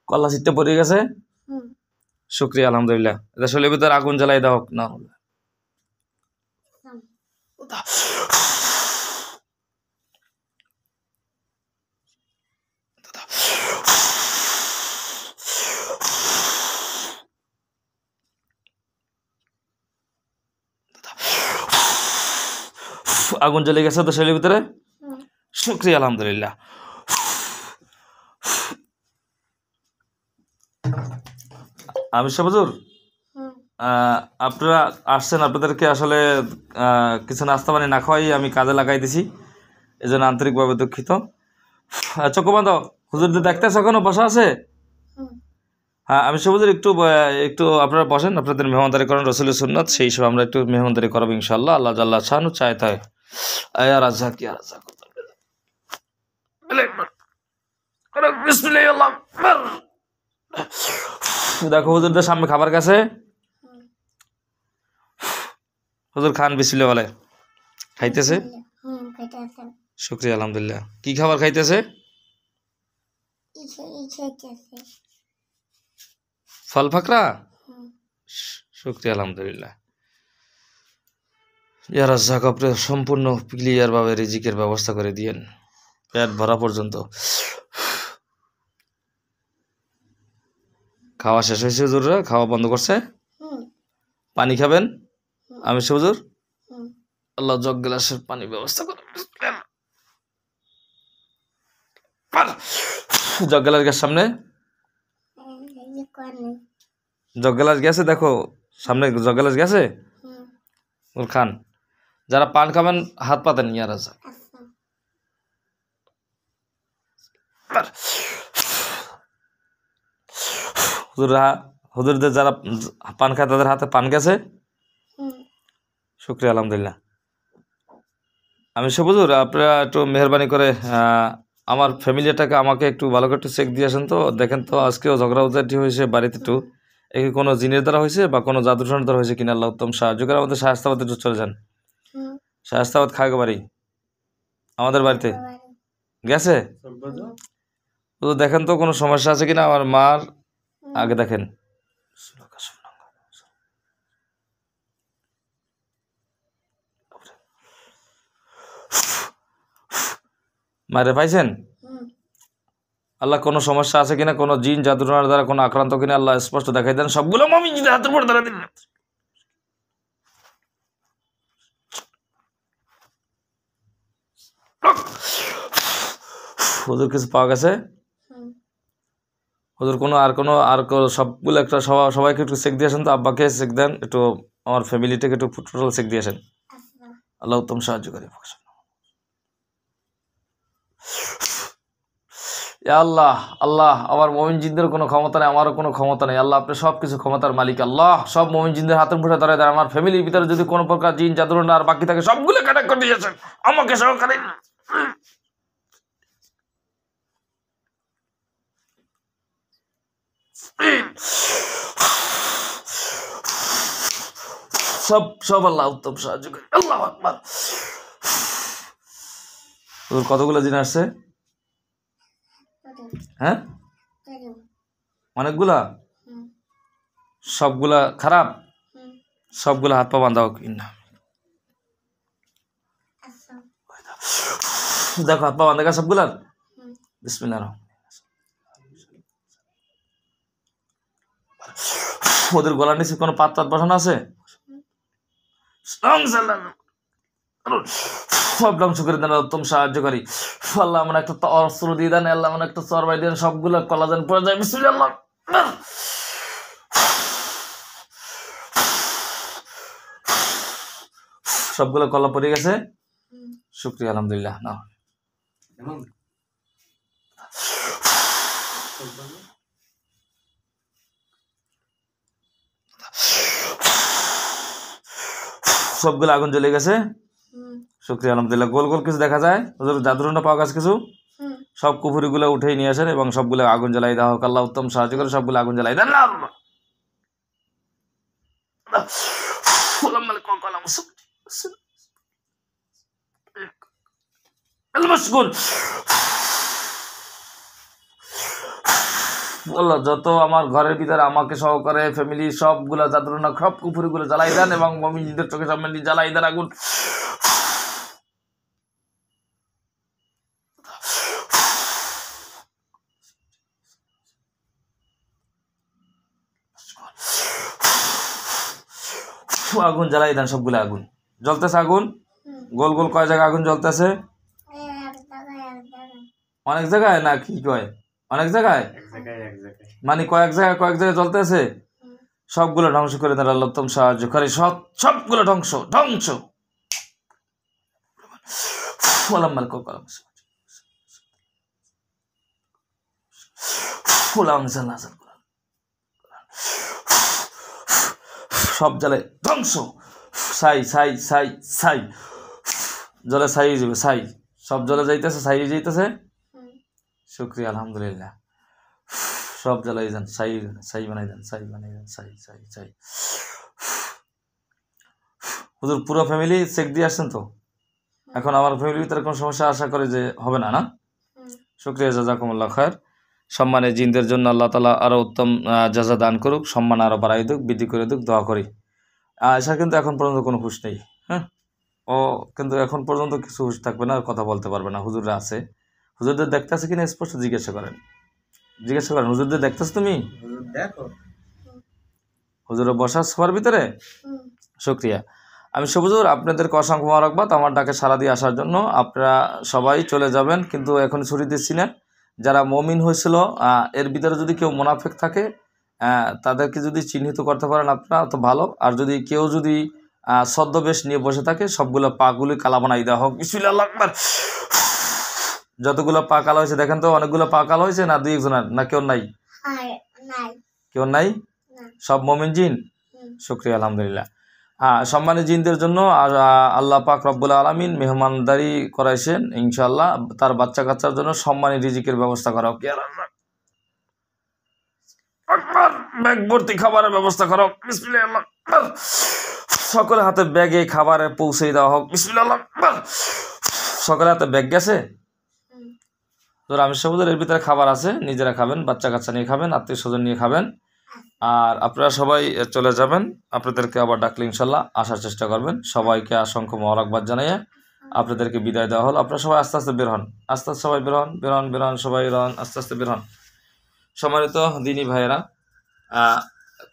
কল্লা সিটটা পড়ে গেছে। শুক্রিয়া আলহামদুলিল্লাহ। এটা শরীরের ভিতরে আগুন জ্বালাই দাও না। আগুন জ্বলে গেছে তো শরীরের ভিতরে। শুক্রিয়া আলহামদুলিল্লাহ। আমি হুজুর, আপনারা আসছেন, আপনাদেরকে আসলে কিছু নাস্তা পানি না খাওয়াই আমি কাজে লাগাই দিছি, এই জন্য আন্তরিকভাবে দুঃখিত। চোখ বাঁধো, হুজুরদের দেখতেছে এখনো বসা আছে। হ্যাঁ আমি হুজুর একটু একটু আপনারা বসেন, আপনাদের মেহমানদারি করেন রসুলের সুন্নাত, সেই হিসেবে আমরা একটু মেহমানদারি করাবো ইনশাল্লাহ। আল্লাহ জাল্লাহ শানু চায় তাই। আয়া রাজা কি রাজা দেখো হুজুরদের সামনে খাবার কাছে। হুজুর খান বিসমিল্লাহ বলে খাইতেছে। শুকরিয়া আলহামদুলিল্লাহ। কি খাবার খাইতেছে? ফল ফাকরা। শুকরিয়া আলহামদুলিল্লাহ। ইয়া রাজ্জাক, আপনি সম্পূর্ণ ক্লিয়ার ভাবে রিজিকের ব্যবস্থা করে দিয়েন পেট ভরা পর্যন্ত। খাওয়া শেষ হয়েছে হুজুররা? খাওয়া বন্ধ করছে? পানি খাবেন? আমি হুজুর আল্লাহ জগ গ্লাসের পানি ব্যবস্থা করে। জগ গ্লাস গ্যাস সামনে, জগ গ্লাস গেছে দেখো সামনে, জগ গ্লাস গেছে। ওর খান। যারা পান খাবেন হাত পাতেন। ইয়ার আছে হুজুরদের যারা পান খায় তাদের হাতে পান গেছে। শুক্রিয়া আলহামদুলিল্লাহ। আমি হুজুর আপনারা একটু মেহরবানি করে আমার ফ্যামিলিটাকে আমাকে একটু ভালো করে একটু চেক দিয়ে আসেন তো, দেখেন তো আজকেও ঝগড়া উজাটি হয়েছে বাড়িতে, একটু একে কোনো জিনের দ্বারা হয়েছে বা কোনো জাদুটনের দ্বারা হয়েছে কিনা। আল্লাহ উত্তম সাহায্য করে। আমাদের শায়স্তাবাদে একটু চলে যান। শায়স্তাবাদ খাগা বাড়ি আমাদের বাড়িতে গেছে। তো দেখেন তো কোনো সমস্যা আছে কিনা আমার মার, আগে দেখেন। মারে পাইছেন? আল্লাহ কোনো সমস্যা আছে কিনা, কোনো জিন জাদুটনার দ্বারা কোনো আক্রান্ত কিনা আল্লাহ স্পষ্ট দেখাই দেন। সবগুলো মুমিন জিনের হাতের উপর ধরে দিন। হুজুর কিছু পাওয়া গেছে? হুজুর কোনো সবগুলো একটা সবাইকে একটু চেক দিয়ে আসেন তো, আব্বাকে চেক দেন একটু, আমার ফ্যামিলিটাকে একটু টোটাল চেক দিয়ে আসেন। আল্লাহ উত্তম সাহায্য করে। আল্লাহ আল্লাহ, আমার মুমিন জিনদের কোনো ক্ষমতা নেই, আমারও কোনো ক্ষমতা নেই। আল্লাহ আপনি সব কিছু ক্ষমতার মালিক। আল্লাহ সব মুমিন জিনদের হাতের মুঠে ধরে দেন। আমার ফ্যামিলির ভিতরে যদি কোনো প্রকার জিন জাদুর আর বাকি থাকে সবগুলো কাটা করে দিয়েছেন আমাকে সহকারে। সব সব আল্লাহ উত্তম সাহায্য করে। আল্লাহু আকবার। কতগুলো জিন আসছে? হ্যাঁ অনেকগুলা। সবগুলা খারাপ? সবগুলা হাত পা বান্ধা হোক। দেখো হাত পা বান্ধা গেছে সবগুলার। বিসমিল্লাহ। ওদের গলার নিচে কোনো পাত টাত বসানো আছে? সব ধ্বংস করে দেন উত্তম সাহায্যকারী। আল্লাহ আমার একটা অস্ত্র দিয়ে দেন। আল্লাহ আমার একটা চরবাই দেন, সবগুলো কলাজান পড়ে যায়। বিসমিল্লাহ। সবগুলো কলা পড়ে গেছে। শুকরিয়া আলহামদুলিল্লাহ। না সবগুলো আগুন জ্বলে গেছে। শুকরিয়া আলহামদুলিল্লাহ। গোল গোল কিছু দেখা যায় হুজুর, জাদুরনা পাওয়া গেছে কিছু। সব কুফুরিগুলো উঠেই নিয়ে আসেন এবং সবগুলো আগুন জ্বালাই দেওয়া হোক। আল্লাহ উত্তম সাহায্য করে সবগুলো আগুন জ্বালাই দেন। আল্লাহ যত আমার ঘরের ভিতরে আমাকে সহকারে ফ্যামিলি সবগুলা যাদুরনা সব কুফুরিগুলো জ্বালাই দেন এবং মুমিনদের চোখের সামনে জ্বালাই দেন আগুন। আগুন জ্বালাই দেন সবগুলো আগুন জ্বলতেছে আগুন গোল গোল কয় জায়গায় আগুন জ্বলতেছে অনেক জায়গায় না কি কয় অনেক জায়গায় মানে কয়েক জায়গায় জ্বলতেছে সবগুলো ধ্বংস করে দেন আল্লাহ উত্তম সাহায্য করে সবগুলো ধ্বংস ধ্বংস সব জ্বালে ধ্বংস ছাই ছাই ছাই ছাই জলে ছাই হয়ে যাবে ছাই সব জলে যাইতেছে ছাই হয়ে যাইতেছে শুক্রিয়া আলহামদুলিল্লাহ সব জ্বালাই যান ছাই বানাই দেন ছাই বানাই দেন ছাই ছাই ছাই হুজুর পুরো ফ্যামিলি চেক দিয়ে আসছেন তো এখন আমার ফ্যামিলির ভিতরে কোনো সমস্যা আশা করে যে হবে না না শুক্রিয়া জাজাকুমুল্লাহ খায়ের সম্মানের জিনদের জন্য আল্লাহ তাআলা আরো উত্তম জাযা দান করুক সম্মান আরো বাড়াই দিক বৃদ্ধি করে দিক দোয়া করি আয়শা কিন্তু এখন পর্যন্ত কোনো হুঁশ নেই হ্যাঁ ও কিন্তু এখন পর্যন্ত কিছু হুঁশ থাকবে না কথা বলতে পারবে না হুজুররা আছে হুজুরদের দেখতে আছে কিনা স্পষ্ট জিজ্ঞাসা করেন হুজুরদের দেখতেছ তুমি হুজুরের বসা সোফার ভিতরে শুক্রিয়া আমি সবুজুর আপনাদেরকে অসংখ্য মোবারকবাদ আমার ডাকে সাড়া দিয়ে আসার জন্য আপনারা সবাই চলে যাবেন কিন্তু এখন ছুটি দিচ্ছি না যারা মুমিন হয়েছিল এর ভিতরে যদি কেউ মুনাফিক থাকে তাদেরকে যদি চিহ্নিত করতে পারেন আপনারা তো ভালো আর যদি কেউ যদি ছদ্মবেশ নিয়ে বসে থাকে সবগুলো পাগুলি কালা বানাই দেওয়া হোক বিসমিল্লাহ আকবার যতগুলো পা কালো হয়েছে দেখেন তো অনেকগুলো পা কালো হয়েছে না দুই একজনের না কেউ নাই কেউ নাই সব মুমিন জিন শুকরিয়া আলহামদুলিল্লাহ সম্মানিত জিনদের জন্য আল্লাহ পাক রব্বুল আলামিন মেহমানদারি করাইছেন ইনশাআল্লাহ তার বাচ্চা কাচ্চার জন্য সম্মানী রিজিকের ব্যবস্থা করা হোক ব্যাগ ভর্তি খাবারের ব্যবস্থা করা হোক বিসমিল্লাহ সকলের হাতে ব্যাগে খাবারে পৌঁছে দেওয়া হোক বিসমিল্লাহ সকলের হাতে ব্যাগ গেছে ধর আমি সবুজের এর ভিতরে খাবার আছে নিজেরা খাবেন বাচ্চা কাচ্চা নিয়ে খাবেন আত্মীয় স্বজন নিয়ে খাবেন আর আপনারা সবাই চলে যাবেন আপনাদেরকে আবার ডাকলে ইনশাল্লাহ আসার চেষ্টা করবেন সবাইকে অসংখ্য মোবারকবাদ জানাইয়ে আপনাদেরকে বিদায় দেওয়া হল আপনারা সবাই আস্তে আস্তে বের হন আস্তে আস্তে সবাই বের হন সবাই বের হন আস্তে আস্তে বের হন সম্মানিত দিনী ভাইয়েরা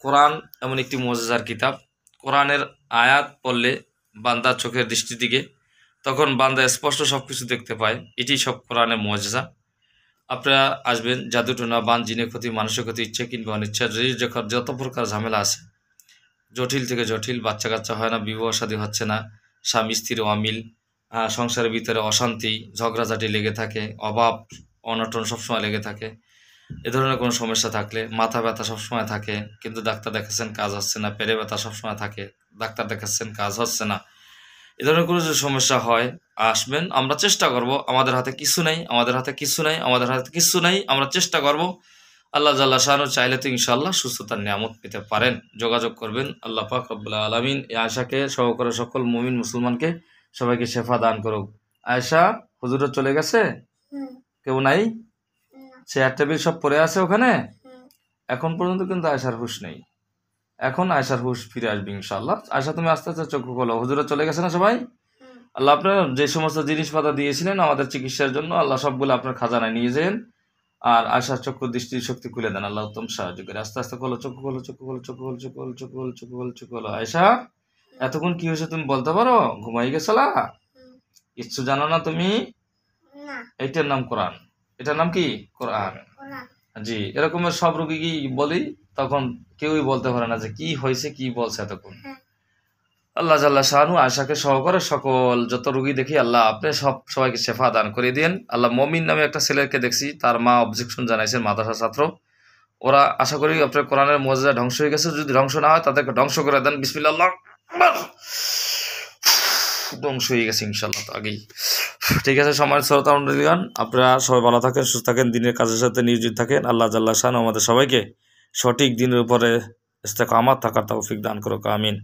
কোরআন এমন একটি মুজিজার কিতাব কোরআনের আয়াত পড়লে বান্দার চোখের দৃষ্টির দিকে তখন বান্দা স্পষ্ট সব কিছু দেখতে পায় এটি সব কোরআনের মুজিজা আপনারা আসবেন জাদুটোনা বান জিনে ক্ষতি মানুষের ক্ষতি ইচ্ছা কিংবা অনিচ্ছা যত প্রকার ঝামেলা আছে জটিল থেকে জটিল বাচ্চা কাচ্চা হয় না বিবাহ শাদী হচ্ছে না স্বামী স্ত্রীর অমিল সংসারের ভিতরে অশান্তি ঝগড়াঝাটি লেগে থাকে অভাব অনটন সবসময় লেগে থাকে এ ধরনের কোনো সমস্যা থাকলে মাথা ব্যথা সবসময় থাকে কিন্তু ডাক্তার দেখাচ্ছেন কাজ হচ্ছে না পেটে ব্যথা সবসময় থাকে ডাক্তার দেখাচ্ছেন কাজ হচ্ছে না এ ধরনের কোনো যদি সমস্যা হয় আসবেন আমরা চেষ্টা করব আমাদের হাতে কিছু নেই আমরা চেষ্টা করব আল্লাহ জাল্লা শানু চাইলে তো ইনশাআল্লাহ সুস্থতার নিয়ামত পেতে পারেন যোগাযোগ করবেন আল্লাহ পাক রব্বুল আলামিন এই আয়েশাকে সহকারে সকল মুমিন মুসলমানকে সবাইকে শেফা দান করুক আয়েশা হুজুরে চলে গেছে কেউ নাই চেয়ার টেবিল সব পড়ে আছে ওখানে এখন পর্যন্ত কিন্তু আয়েশার হুঁশ নেই এখন আয়েশার হুঁশ ফিরে আসবে ইনশাআল্লাহ আয়েশা তুমি আস্তে আস্তে চক্ষু খোলো হুজুরে চলে গেছে না সবাই আল্লাহ আপনার যে সমস্ত জিনিসপত্র দিয়েছিলেন আমাদের চিকিৎসার জন্য আল্লাহ সবগুলো আপনার খাজানায় নিয়ে যান আর আয়েশার চক্ষু দৃষ্টি শক্তি খুলে দেন আল্লাহ উত্তম সাহায্য করে আস্তে আস্তে খোলো চক্ষু খোলো আয়েশা এতক্ষণ কি হয়েছে তুমি বলতে পারো ঘুমাই গেছলা কিচ্ছু জানো না তুমি এইটার নাম কোরআন এটার নাম কি কোরআন জি এরকমের সব রোগী কি বলি তখন কেউই বলতে পারে না যে কি হয়েছে কি বলছে এতক্ষণ আল্লাহ জাল্লা শানু আয়েশাকে সহকারে সকল যত রোগী দেখি আল্লাহ আপনি সবাইকে শেফা দান করে দিন আল্লাহ মমিন নামে একটা ছেলেকে দেখছি তার মা অবজেকশন জানাইছেন মাদ্রাসা ছাত্র ওরা আশা করি আপনার কোরআনের মুজিজা ধ্বংস হয়ে গেছে যদি ধ্বংস না হয় তাদেরকে ধ্বংস করে দেন বিসমিল্লাহ ধ্বংস হয়ে গেছে ইনশাল্লাহ তো আগেই ঠিক আছে সম্মানিত শ্রোতা মণ্ডলীগণ আপনারা সবাই ভালো থাকেন সুস্থ থাকেন দিনের কাজের সাথে নিয়োজিত থাকেন আল্লাহ জাল্লা শানু আমাদের সবাইকে সঠিক দিনের উপরে ইস্তেকামাত থাকার তৌফিক দান করুক আমিন